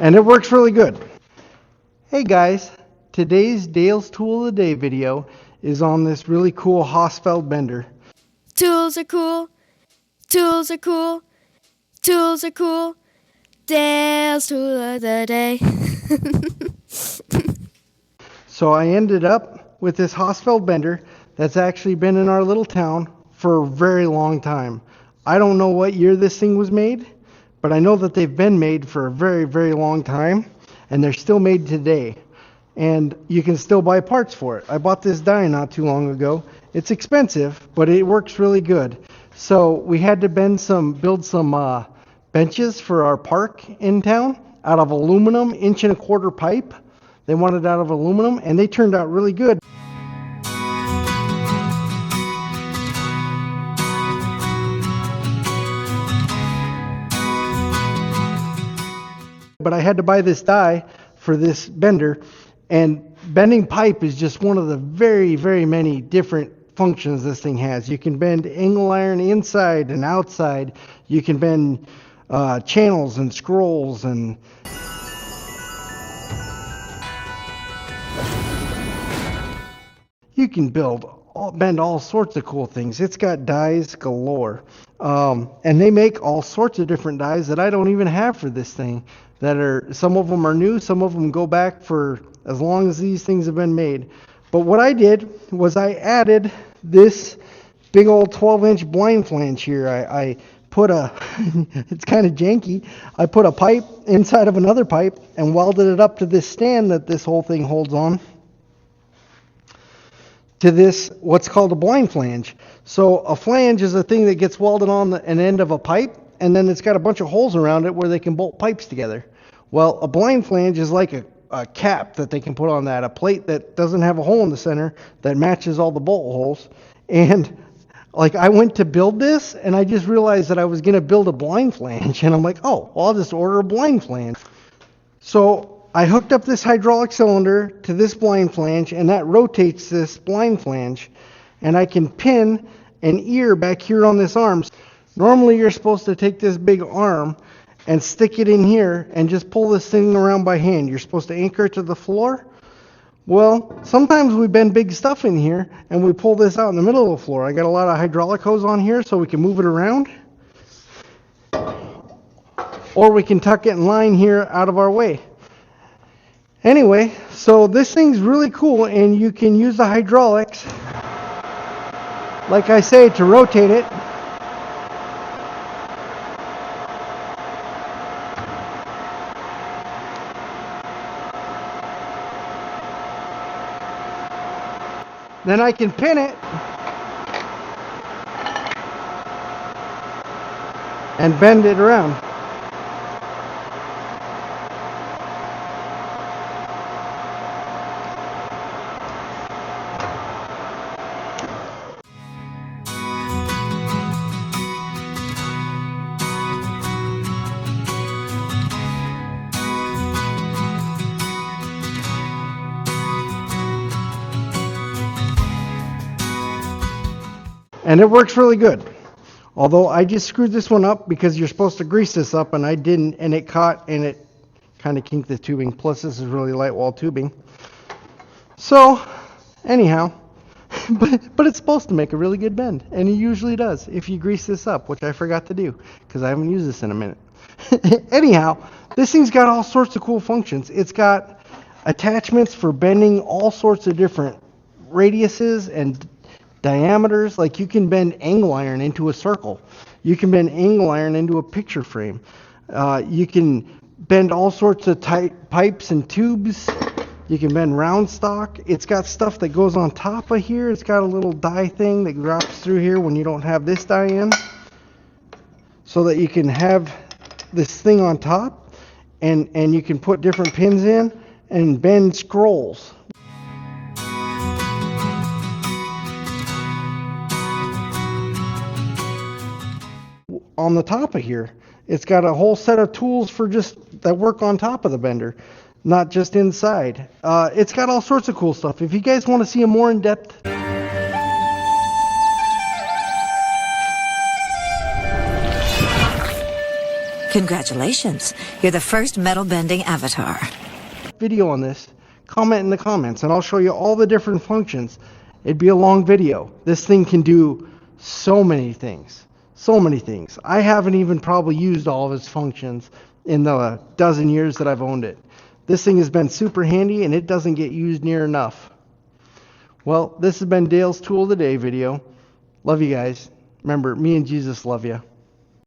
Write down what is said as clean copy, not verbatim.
and it works really good. Hey guys, today's Dale's Tool of the Day video is on this really cool Hossfeld bender. Tools are cool. Tools are cool. Tools are cool. Dale's Tool of the Day. So I ended up with this Hossfeld bender that's actually been in our little town for a very long time. I don't know what year this thing was made, but I know that they've been made for a very, very long time, and they're still made today. And you can still buy parts for it. I bought this die not too long ago. It's expensive, but it works really good. So we had to build some benches for our park in town out of aluminum, 1.25" pipe. They wanted out of aluminum, and they turned out really good. But I had to buy this die for this bender, and bending pipe is just one of the very, very many different functions this thing has. You can bend angle iron inside and outside. You can bend channels and scrolls, and you can bend all sorts of cool things. It's got dies galore. And they make all sorts of different dies that I don't even have for this thing. Some of them are new, some of them go back for as long as these things have been made. But what I did was I added this big old 12-inch blind flange here. I put it's kind of janky. I put a pipe inside of another pipe and welded it up to this stand that this whole thing holds on, to this, what's called a blind flange. So a flange is a thing that gets welded on an end of a pipe, and then it's got a bunch of holes around it where they can bolt pipes together. Well, a blind flange is like a cap that they can put on that, a plate that doesn't have a hole in the center that matches all the bolt holes. And like, I went to build this, and I just realized that I was going to build a blind flange, and I'm like, oh, well, I'll just order a blind flange. So I hooked up this hydraulic cylinder to this blind flange, and that rotates this blind flange, and I can pin an ear back here on this arm. Normally you're supposed to take this big arm and stick it in here and just pull this thing around by hand. You're supposed to anchor it to the floor. Well, sometimes we bend big stuff in here and we pull this out in the middle of the floor. I got a lot of hydraulic hose on here so we can move it around. Or we can tuck it in line here out of our way. Anyway, so this thing's really cool, and you can use the hydraulics, like I say, to rotate it. Then I can pin it and bend it around. And it works really good. Although I just screwed this one up because you're supposed to grease this up, and I didn't, and it caught, and it kind of kinked the tubing. Plus this is really light wall tubing. So anyhow, but it's supposed to make a really good bend, and it usually does if you grease this up, which I forgot to do because I haven't used this in a minute. Anyhow, this thing's got all sorts of cool functions. It's got attachments for bending all sorts of different radiuses and diameters. Like, you can bend angle iron into a circle. You can bend angle iron into a picture frame. You can bend all sorts of tight pipes and tubes. You can bend round stock. It's got stuff that goes on top of here. It's got a little die thing that drops through here when you don't have this die in, so that you can have this thing on top, and you can put different pins in and bend scrolls. On the top of here, it's got a whole set of tools for just that work on top of the bender, not just inside. It's got all sorts of cool stuff. If you guys want to see a more in-depth Congratulations. You're the first metal bending avatar. Video on this, comment in the comments and I'll show you all the different functions. It'd be a long video. This thing can do so many things. So many things. I haven't even probably used all of its functions in the dozen years that I've owned it. This thing has been super handy and it doesn't get used near enough. Well, this has been Dale's Tool of the Day video. Love you guys. Remember, me and Jesus love you.